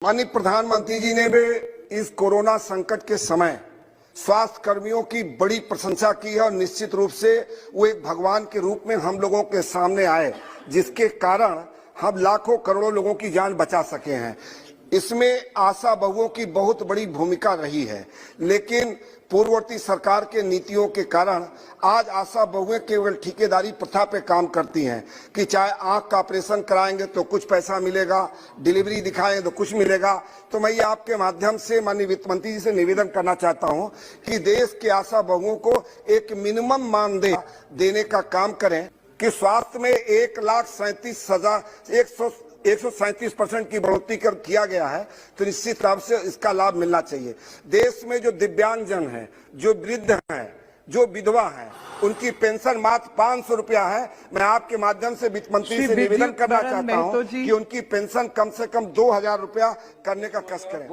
माननीय प्रधानमंत्री जी ने भी इस कोरोना संकट के समय स्वास्थ्य कर्मियों की बड़ी प्रशंसा की है और निश्चित रूप से वो एक भगवान के रूप में हम लोगों के सामने आए, जिसके कारण हम लाखों करोड़ों लोगों की जान बचा सके हैं। इसमें आशा बहुओं की बहुत बड़ी भूमिका रही है, लेकिन पूर्ववर्ती सरकार के नीतियों के कारण आज आशा बहुएं केवल ठेकेदारी प्रथा पे काम करती हैं कि चाहे आंख का ऑपरेशन कराएंगे तो कुछ पैसा मिलेगा, डिलीवरी दिखाएंगे तो कुछ मिलेगा। तो मैं ये आपके माध्यम से माननीय वित्त मंत्री जी से निवेदन करना चाहता हूं कि देश के आशा बहुओं को एक मिनिमम मानदेय देने का काम करें कि स्वास्थ्य में 1,37,137% की बढ़ोतरी किया गया है, तो निश्चित रूप से इसका लाभ मिलना चाहिए। देश में जो दिव्यांगजन हैं, जो वृद्ध हैं, जो विधवा हैं, उनकी पेंशन मात्र 500 रुपया है। मैं आपके माध्यम से वित्त मंत्री से निवेदन करना चाहता हूं कि उनकी पेंशन कम से कम 2000 रुपया करने का कष्ट करें।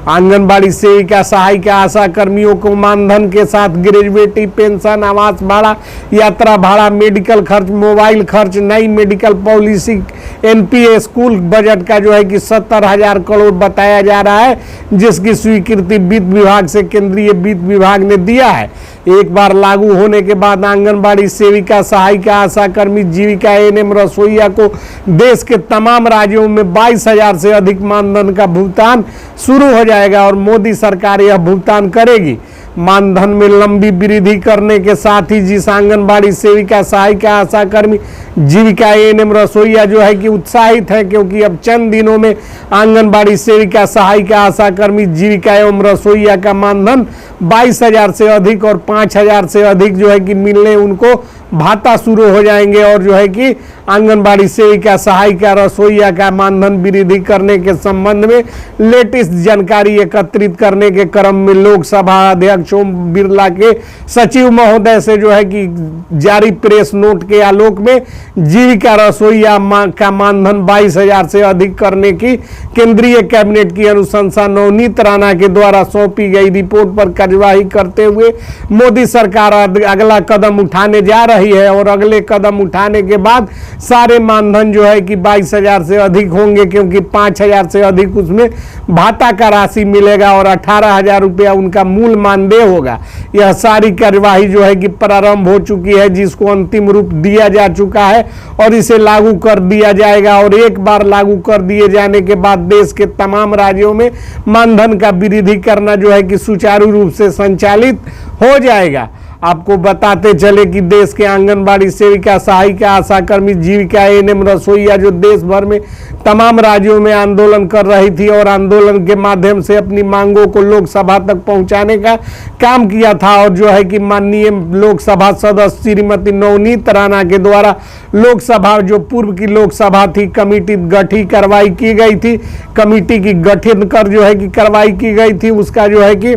आंगनबाड़ी सेविका, सहायिका, आशा कर्मियों को मानधन के साथ ग्रेजुएटी पेंशन, आवास भाड़ा, यात्रा भाड़ा, मेडिकल खर्च, मोबाइल खर्च, नई medical policy, NPA, school budget का जो है कि 70,000 करोड़ बताया जा रहा है, जिसकी स्वीकृति वित्त विभाग से केंद्रीय वित्त विभाग ने दिया है। एक बार लागू होने के बाद आंगनबाड़ी सेविका, सहायिका, आशा कर्मी, जीविका, एएनएम, रसोईया को देश के तमाम राज्यों में 22,000 से अधिक मानधन का भुगतान शुरू हो जाएगा और मोदी सरकार यह भुगतान करेगी। मानधन में लंबी वृद्धि करने के साथ ही जिस आंगनबाड़ी सेविका, सहायिका, आशा कर्मी, जीविका, एएनएम, रसोईया जो है कि उत्साहित है, क्योंकि अब चंद दिनों में आंगनबाड़ी सेविका, सहायिका, आशा कर्मी, जीविका एवं रसोईया का मानधन 22,000 से अधिक और 5,000 से अधिक जो है कि मिलने उनको भाता शुरू हो जाएंगे और जो है कि आंगनबाड़ी सेविका, सहायिका, रसोईया का मानधन वृद्धि करने के संबंध में लेटेस्ट जानकारी एकत्रित करने के क्रम में लोकसभा अध्यक्ष ओम बिरला के सचिव महोदय से जो है कि जारी प्रेस नोट के आलोक में जीविका, रसोईया का मानधन 22,000 से अधिक करने की केंद्रीय कैबिनेट की अनुशंसा नवनीत राणा के द्वारा सौंपी गई रिपोर्ट पर कार्यवाही करते हुए मोदी सरकार अगला कदम उठाने जा रही है और अगले कदम उठाने के बाद सारे मानधन जो है कि 22,000 से अधिक होंगे, क्योंकि 5,000 से अधिक उसमें भाता का राशि मिलेगा और 18,000 रुपया उनका मूल मानदेय होगा। यह सारी कार्यवाही जो है कि प्रारंभ हो चुकी है, जिसको अंतिम रूप दिया जा चुका है और इसे लागू कर दिया जाएगा और एक बार लागू कर दिए जाने के बाद देश के तमाम राज्यों में मानधन का वृद्धि करना जो है कि सुचारू रूप से संचालित हो जाएगा। आपको बताते चले कि देश के आंगनबाड़ी सेविका, सहायिका, आशा कर्मी, जीविका, एएनएम, रसोईया जो देश भर में तमाम राज्यों में आंदोलन कर रही थी और आंदोलन के माध्यम से अपनी मांगों को लोकसभा तक पहुंचाने का काम किया था और जो है कि माननीय लोकसभा सदस्य श्रीमती नवनीत राणा के द्वारा लोकसभा जो पूर्व की लोकसभा थी, कमेटी गठित करवाई की गई थी, कमेटी की गठित कर जो है कि कार्रवाई की गई थी, उसका जो है कि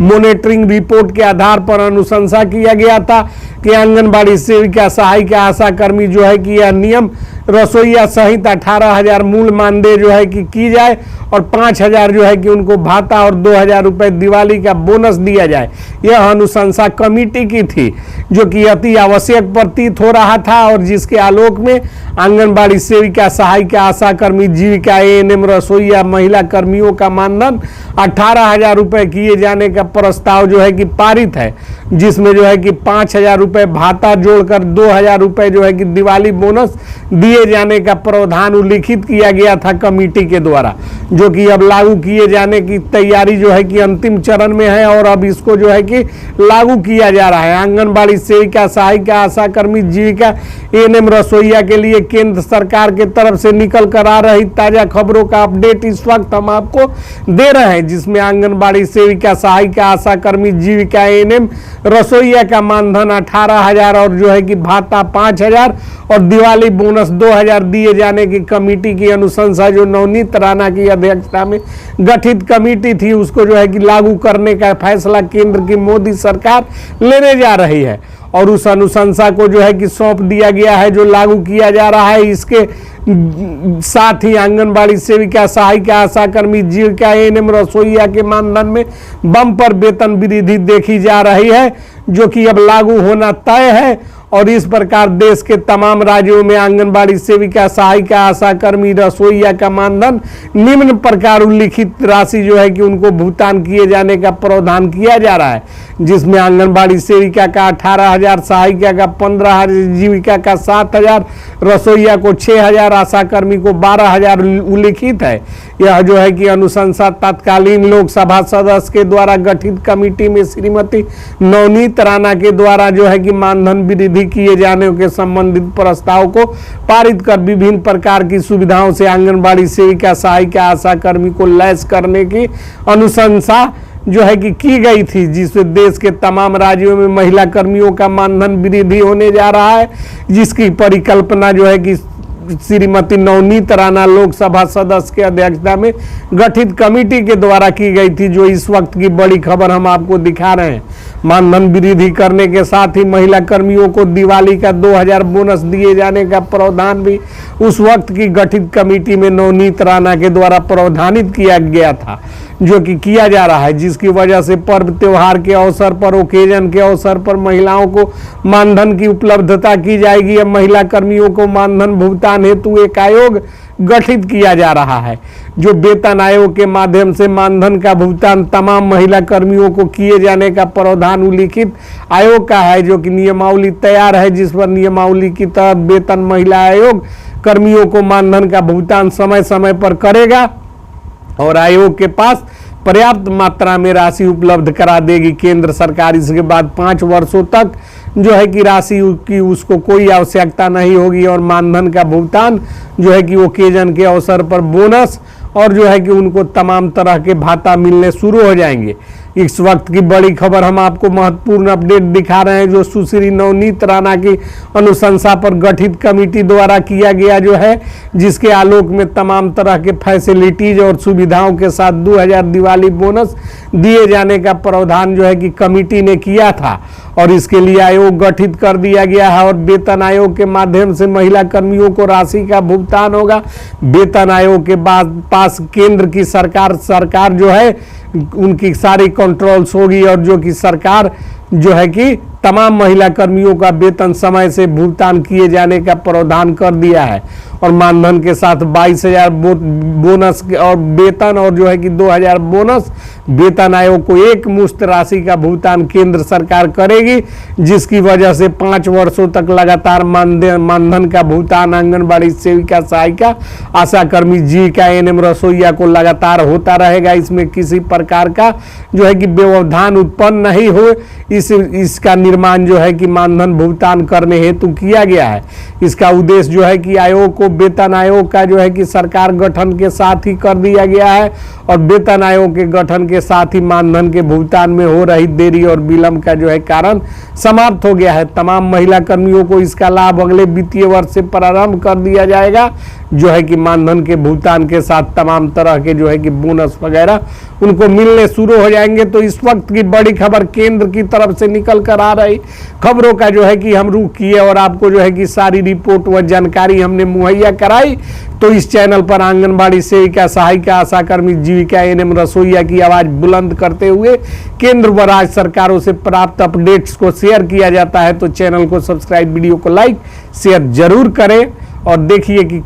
मॉनिटरिंग रिपोर्ट के आधार पर अनुशंसा किया गया था कि आंगनबाड़ी सेविका, सहायिका, आशा कर्मी जो है कि यह नियम रसोईया सहित 18,000 मूल मानदेय जो है कि की जाए और 5,000 जो है कि उनको भाता और 2,000 रुपए दिवाली का बोनस दिया जाए। यह अनुशंसा कमेटी की थी, जो कि अति आवश्यक प्रतीत हो रहा था और जिसके आलोक में आंगनबाड़ी सेविका, सहायिका, आशा कर्मी, जीविका, एएनएम, रसोईया महिला कर्मियों का मानधन 18,000 रुपए किए जाने का प्रस्ताव जो है कि पारित है, जिसमें जो है कि 5,000 रुपए भाता जोड़कर 2,000 रुपए जो है कि दिवाली बोनस दिए जाने का प्रावधान उल्लिखित किया गया था कमेटी के द्वारा, जो कि अब लागू किए जाने की तैयारी जो है कि अंतिम चरण में है और अब इसको जो है कि लागू किया जा रहा है। आंगनबाड़ी सेविका, सहायिका, आशा कर्मी, जीविका, एएनएम, रसोईया के लिए केंद्र सरकार के तरफ से निकल कर आ रही ताजा खबरों का अपडेट इस वक्त हम आपको दे रहे हैं, जिसमें आंगनबाड़ी सेविका, सहायिका, आशा कर्मी, जीविका, एएनएम, रसोईया का मानधन 18,000 और जो है कि भाता 5,000 और दिवाली बोनस 2,000 दिए जाने की कमेटी की अनुशंसा जो नवनीत राणा की अध्यक्षता में गठित कमेटी थी, उसको जो है कि लागू करने का फैसला केंद्र की मोदी सरकार लेने जा रही है और उस अनुशंसा को जो है कि सौंप दिया गया है, जो लागू किया जा रहा है। इसके साथ ही आंगनबाड़ी सेविका, सहायिका, आशा कर्मी, जीविका, एएनएम, रसोईया के मानधन में बम्पर वेतन वृद्धि देखी जा रही है, जो कि अब लागू होना तय है। और इस प्रकार देश के तमाम राज्यों में आंगनबाड़ी सेविका, सहायिका, आशा कर्मी, रसोईया का मानधन निम्न प्रकार उल्लिखित राशि जो है कि उनको भुगतान किए जाने का प्रावधान किया जा रहा है, जिसमें आंगनबाड़ी सेविका का 18,000, सहायिका का 15,000, जीविका का 7,000, रसोईया को 6,000, आशा कर्मी को 12,000 उल्लिखित है। यह जो है कि अनुशंसा तत्कालीन लोकसभा सदस्य के द्वारा गठित कमेटी में श्रीमती नवनीत राणा के द्वारा जो है कि मानधन वृद्धि किए जाने के संबंधित प्रस्ताव को पारित कर विभिन्न प्रकार की सुविधाओं से आंगनबाड़ी सेविका, सहायिका, आशा कर्मी को लैस करने की अनुशंसा जो है कि की गई थी, जिससे देश के तमाम राज्यों में महिला कर्मियों का मानधन वृद्धि होने जा रहा है, जिसकी परिकल्पना जो है कि श्रीमती नवनीत राणा लोकसभा सदस्य के अध्यक्षता में गठित कमेटी के द्वारा की गई थी। जो इस वक्त की बड़ी खबर हम आपको दिखा रहे हैं। मानधन वृद्धि करने के साथ ही महिला कर्मियों को दिवाली का 2,000 बोनस दिए जाने का प्रावधान भी उस वक्त की गठित कमेटी में नवनीत राणा के द्वारा प्रावधानित किया गया था, जो कि किया जा रहा है, जिसकी वजह से पर्व त्योहार के अवसर पर, ओकेजन के अवसर पर महिलाओं को मानधन की उपलब्धता की जाएगी। अब महिला कर्मियों को मानधन भुगतान हेतु एक आयोग गठित किया जा रहा है, जो वेतन आयोग के माध्यम से मानधन का भुगतान तमाम महिला कर्मियों को किए जाने का प्रावधान उल्लिखित आयोग का है, जो कि नियमावली तैयार है, जिस पर नियमावली की तहत वेतन महिला आयोग कर्मियों को मानधन का भुगतान समय समय पर करेगा और आयोग के पास पर्याप्त मात्रा में राशि उपलब्ध करा देगी केंद्र सरकार। इसके बाद 5 वर्षों तक जो है कि राशि की उसको कोई आवश्यकता नहीं होगी और मानधन का भुगतान जो है कि ओकेजन के अवसर पर बोनस और जो है कि उनको तमाम तरह के भाता मिलने शुरू हो जाएंगे। इस वक्त की बड़ी खबर हम आपको महत्वपूर्ण अपडेट दिखा रहे हैं, जो सुश्री नवनीत राणा की अनुशंसा पर गठित कमेटी द्वारा किया गया जो है, जिसके आलोक में तमाम तरह के फैसिलिटीज और सुविधाओं के साथ 2,000 दिवाली बोनस दिए जाने का प्रावधान जो है कि कमेटी ने किया था और इसके लिए आयोग गठित कर दिया गया है और वेतन आयोग के माध्यम से महिला कर्मियों को राशि का भुगतान होगा। वेतन आयोग के पास केंद्र की सरकार जो है उनकी सारी कंट्रोल्स होगी और जो कि सरकार जो है कि तमाम महिला कर्मियों का वेतन समय से भुगतान किए जाने का प्रावधान कर दिया है और मानधन के साथ 22,000 बोनस और वेतन और जो है कि 2,000 बोनस वेतन आयोग को एक मुश्त राशि का भुगतान केंद्र सरकार करेगी, जिसकी वजह से 5 वर्षों तक लगातार मानधन का भुगतान आंगनबाड़ी सेविका, सहायिका, आशा कर्मी, जीविका, एएनएम, रसोईया को लगातार होता रहेगा। इसमें किसी प्रकार का जो है कि व्यवधान उत्पन्न नहीं हो, इसका निर्माण जो है कि मानधन भुगतान करने हेतु किया गया है। इसका उद्देश्य जो है कि आयोग को वेतन आयोग का जो है कि सरकार गठन के साथ ही कर दिया गया है और वेतन आयोग के गठन के साथ ही मानधन के भुगतान में हो रही देरी और विलंब का जो है कारण समाप्त हो गया है। तमाम महिला कर्मियों को इसका लाभ अगले वित्तीय वर्ष से प्रारंभ कर दिया जाएगा, जो है कि मानधन के भुगतान के साथ तमाम तरह के जो है कि बोनस वगैरह उनको मिलने शुरू हो जाएंगे। तो इस वक्त की बड़ी खबर केंद्र की तरफ से निकल कर आ रही खबरों का जो है कि हम रुख किए और आपको जो है कि सारी रिपोर्ट व जानकारी हमने मुहैया कराई। तो इस चैनल पर आंगनबाड़ी सेविका, सहायिका, आशा कर्मी, जीविका, एएनएम, रसोईया की आवाज बुलंद करते हुए केंद्र व राज्य सरकारों से प्राप्त अपडेट्स को शेयर किया जाता है। तो चैनल को सब्सक्राइब, वीडियो को लाइक शेयर जरूर करें और देखिए कि